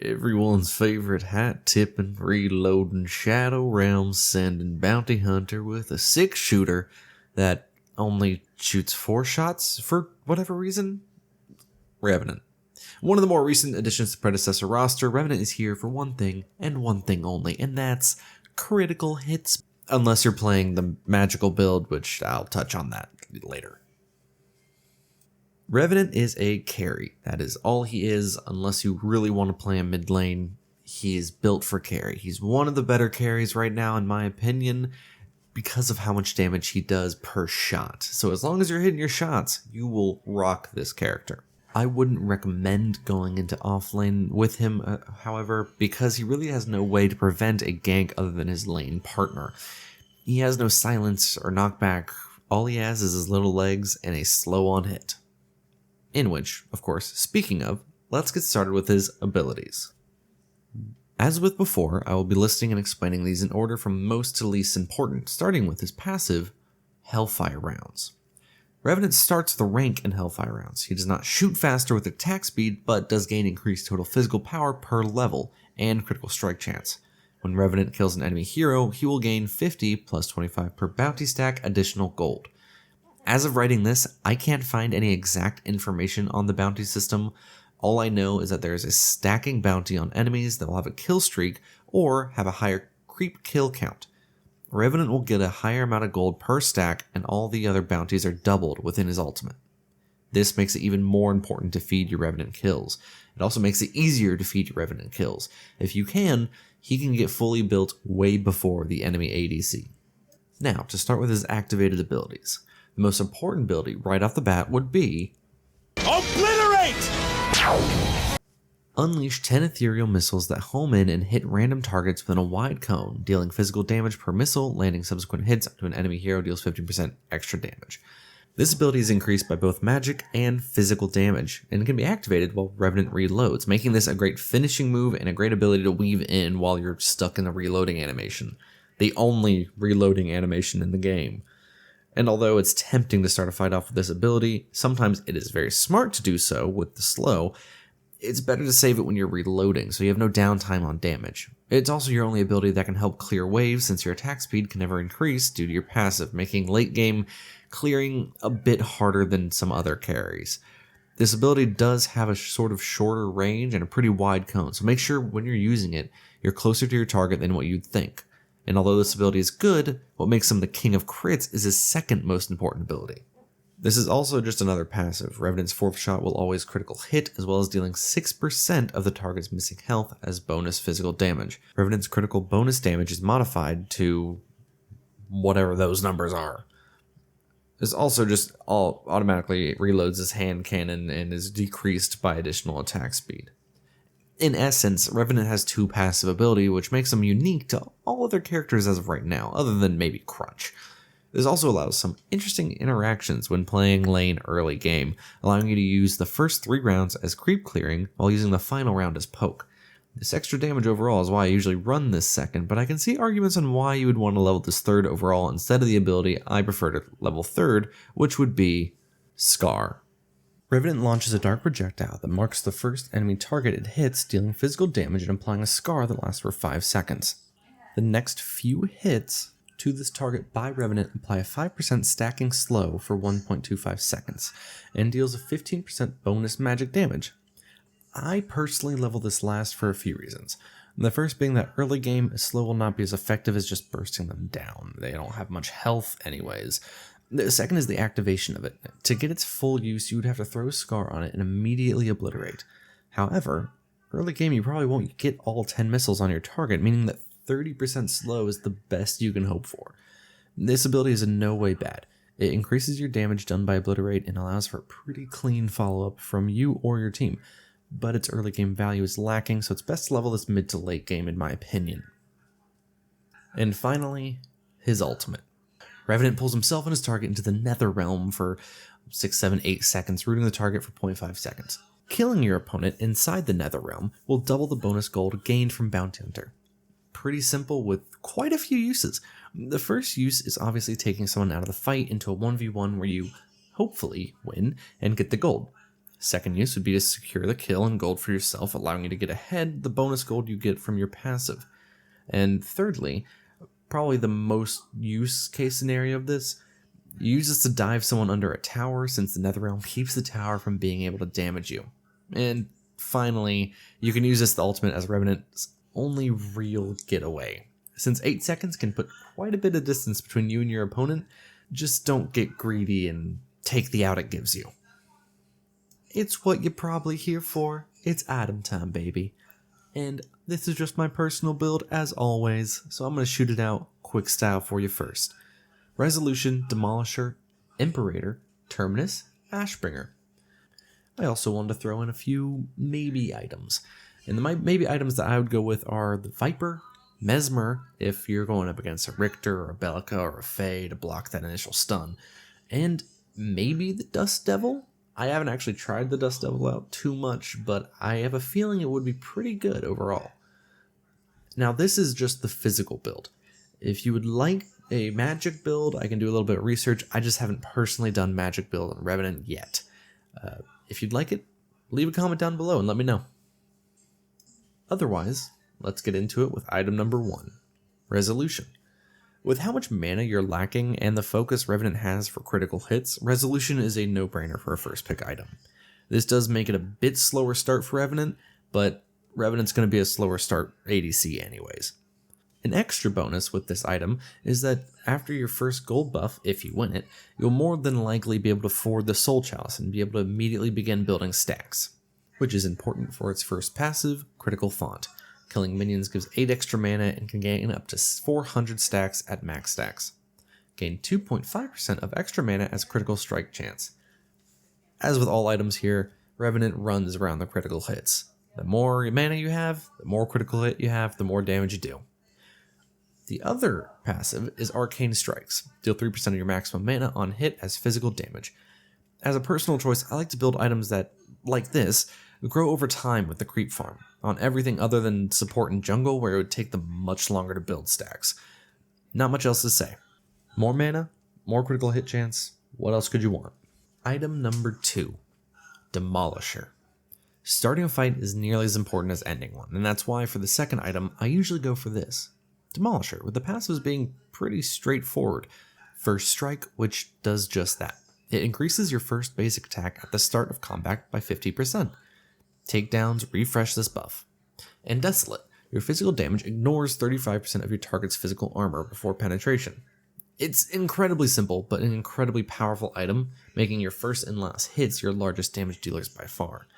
Everyone's favorite hat-tipping, reloading Shadow Realm sending bounty hunter with a 6-shooter that only shoots 4 shots for whatever reason? Revenant. One of the more recent additions to Predecessor roster, Revenant is here for one thing and one thing only, and that's critical hits. Unless you're playing the magical build, which I'll touch on that later. Revenant is a carry. That is all he is, unless you really want to play him mid lane. He is built for carry. He's one of the better carries right now, in my opinion, because of how much damage he does per shot. So as long as you're hitting your shots, you will rock this character. I wouldn't recommend going into offlane with him, however, because he really has no way to prevent a gank other than his lane partner. He has no silence or knockback. All he has is his little legs and a slow on hit. In which, of course, speaking of, let's get started with his abilities. As with before, I will be listing and explaining these in order from most to least important, starting with his passive, Hellfire Rounds. Revenant starts with a rank in Hellfire Rounds. He does not shoot faster with attack speed, but does gain increased total physical power per level and critical strike chance. When Revenant kills an enemy hero, he will gain 50 plus 25 per bounty stack additional gold. As of writing this, I can't find any exact information on the bounty system. All I know is that there is a stacking bounty on enemies that will have a kill streak or have a higher creep kill count. Revenant will get a higher amount of gold per stack, and all the other bounties are doubled within his ultimate. This makes it even more important to feed your Revenant kills. It also makes it easier to feed your Revenant kills. If you can, he can get fully built way before the enemy ADC. Now, to start with his activated abilities. The most important ability right off the bat would be Obliterate! Unleash 10 ethereal missiles that home in and hit random targets within a wide cone, dealing physical damage per missile, landing subsequent hits to an enemy hero deals 15% extra damage. This ability is increased by both magic and physical damage, and can be activated while Revenant reloads, making this a great finishing move and a great ability to weave in while you're stuck in the reloading animation. The only reloading animation in the game. And although it's tempting to start a fight off with this ability, sometimes it is very smart to do so with the slow. It's better to save it when you're reloading, so you have no downtime on damage. It's also your only ability that can help clear waves, since your attack speed can never increase due to your passive, making late game clearing a bit harder than some other carries. This ability does have a sort of shorter range and a pretty wide cone, so make sure when you're using it, you're closer to your target than what you'd think. And although this ability is good, what makes him the king of crits is his second most important ability. This is also just another passive. Revenant's 4th shot will always critical hit, as well as dealing 6% of the target's missing health as bonus physical damage. Revenant's critical bonus damage is modified to whatever those numbers are. This also just automatically reloads his hand cannon and is decreased by additional attack speed. In essence, Revenant has 2 passive ability, which makes him unique to all other characters as of right now, other than maybe Crunch. This also allows some interesting interactions when playing lane early game, allowing you to use the first 3 rounds as creep clearing while using the final round as poke. This extra damage overall is why I usually run this second, but I can see arguments on why you would want to level this 3rd overall instead of the ability I prefer to level 3rd, which would be Scar. Revenant launches a dark projectile that marks the first enemy target it hits, dealing physical damage and applying a scar that lasts for 5 seconds. The next few hits to this target by Revenant apply a 5% stacking slow for 1.25 seconds, and deals a 15% bonus magic damage. I personally level this last for a few reasons. The first being that early game, slow will not be as effective as just bursting them down. They don't have much health anyways. The second is the activation of it. To get its full use, you would have to throw a scar on it and immediately obliterate. However, early game you probably won't get all 10 missiles on your target, meaning that 30% slow is the best you can hope for. This ability is in no way bad. It increases your damage done by obliterate and allows for a pretty clean follow-up from you or your team, but its early game value is lacking, so it's best to level this mid to late game in my opinion. And finally, his ultimate. Revenant pulls himself and his target into the Nether Realm for 6, 7, 8 seconds, rooting the target for 0.5 seconds. Killing your opponent inside the Nether Realm will double the bonus gold gained from Bounty Hunter. Pretty simple with quite a few uses. The first use is obviously taking someone out of the fight into a 1v1 where you hopefully win and get the gold. Second use would be to secure the kill and gold for yourself, allowing you to get ahead the bonus gold you get from your passive. And thirdly, probably the most use case scenario of this, you use this to dive someone under a tower, since the Netherrealm keeps the tower from being able to damage you. And finally, you can use this the ultimate as Revenant's only real getaway. Since 8 seconds can put quite a bit of distance between you and your opponent, just don't get greedy and take the out it gives you. It's what you're probably here for. It's item time, baby. And this is just my personal build as always, so I'm going to shoot it out quick style for you first. Resolution, Demolisher, Imperator, Terminus, Ashbringer. I also wanted to throw in a few maybe items. And the maybe items that I would go with are the Viper, Mesmer, if you're going up against a Richter or a Bellica or a Fae to block that initial stun, and maybe the Dust Devil. I haven't actually tried the Dust Devil out too much, but I have a feeling it would be pretty good overall. Now this is just the physical build. If you would like a magic build, I can do a little bit of research. I just haven't personally done magic build on Revenant yet. If you'd like it, leave a comment down below and let me know. Otherwise, let's get into it with item number 1, Resolution. With how much mana you're lacking and the focus Revenant has for critical hits, Resolution is a no-brainer for a first pick item. This does make it a bit slower start for Revenant, but Revenant's going to be a slower start ADC anyways. An extra bonus with this item is that after your first gold buff, if you win it, you'll more than likely be able to afford the Soul Chalice and be able to immediately begin building stacks, which is important for its first passive, Critical Font. Killing minions gives 8 extra mana and can gain up to 400 stacks at max stacks. Gain 2.5% of extra mana as critical strike chance. As with all items here, Revenant runs around the critical hits. The more mana you have, the more critical hit you have, the more damage you do. The other passive is Arcane Strikes. Deal 3% of your maximum mana on hit as physical damage. As a personal choice, I like to build items that, like this, grow over time with the creep farm, on everything other than support and jungle where it would take them much longer to build stacks. Not much else to say. More mana, more critical hit chance, what else could you want? Item number 2, Demolisher. Starting a fight is nearly as important as ending one, and that's why for the second item, I usually go for this. Demolisher, with the passives being pretty straightforward. First Strike, which does just that. It increases your first basic attack at the start of combat by 50%. Takedowns refresh this buff. And Desolate, your physical damage ignores 35% of your target's physical armor before penetration. It's incredibly simple, but an incredibly powerful item, making your first and last hits your largest damage dealers by far.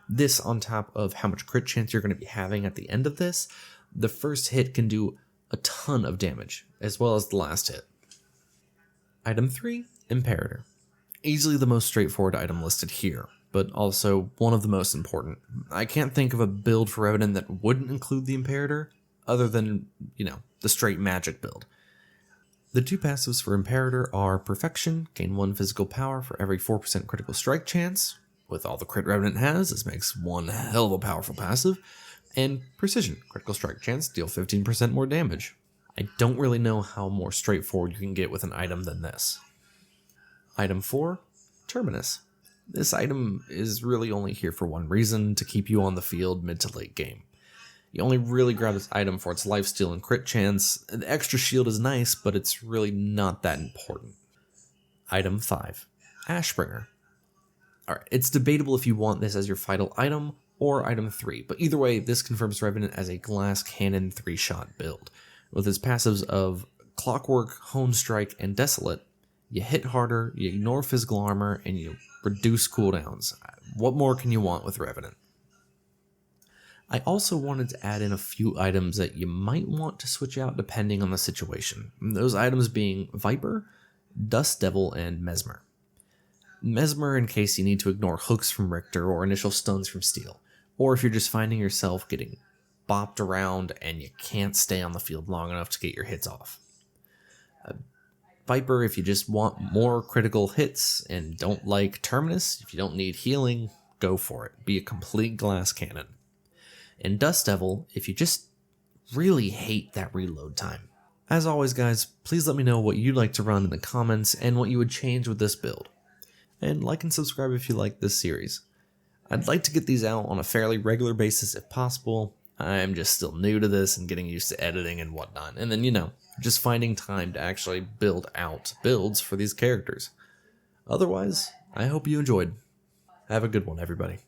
This on top of how much crit chance you're going to be having at the end of this, the first hit can do a ton of damage, as well as the last hit. Item 3, Imperator. Easily the most straightforward item listed here, but also one of the most important. I can't think of a build for Revenant that wouldn't include the Imperator, other than, the straight magic build. The 2 passives for Imperator are Perfection, gain 1 physical power for every 4% critical strike chance. With all the crit Revenant has, this makes one hell of a powerful passive. And Precision, critical strike chance, deal 15% more damage. I don't really know how more straightforward you can get with an item than this. Item 4, Terminus. This item is really only here for one reason, to keep you on the field mid to late game. You only really grab this item for its lifesteal and crit chance. The extra shield is nice, but it's really not that important. Item 5, Ashbringer. Alright, it's debatable if you want this as your final item or item 3, but either way, this confirms Revenant as a glass cannon 3-shot build. With its passives of Clockwork, Hone Strike, and Desolate, you hit harder, you ignore physical armor, and you reduce cooldowns. What more can you want with Revenant? I also wanted to add in a few items that you might want to switch out depending on the situation. Those items being Viper, Dust Devil, and Mesmer. Mesmer in case you need to ignore hooks from Richter or initial stuns from Steel, or if you're just finding yourself getting bopped around and you can't stay on the field long enough to get your hits off. Viper if you just want more critical hits and don't like Terminus, if you don't need healing, go for it. Be a complete glass cannon. And Dust Devil if you just really hate that reload time. As always guys, please let me know what you'd like to run in the comments and what you would change with this build. And like and subscribe if you like this series. I'd like to get these out on a fairly regular basis if possible. I'm just still new to this and getting used to editing and whatnot, and then, just finding time to actually build out builds for these characters. Otherwise, I hope you enjoyed. Have a good one, everybody.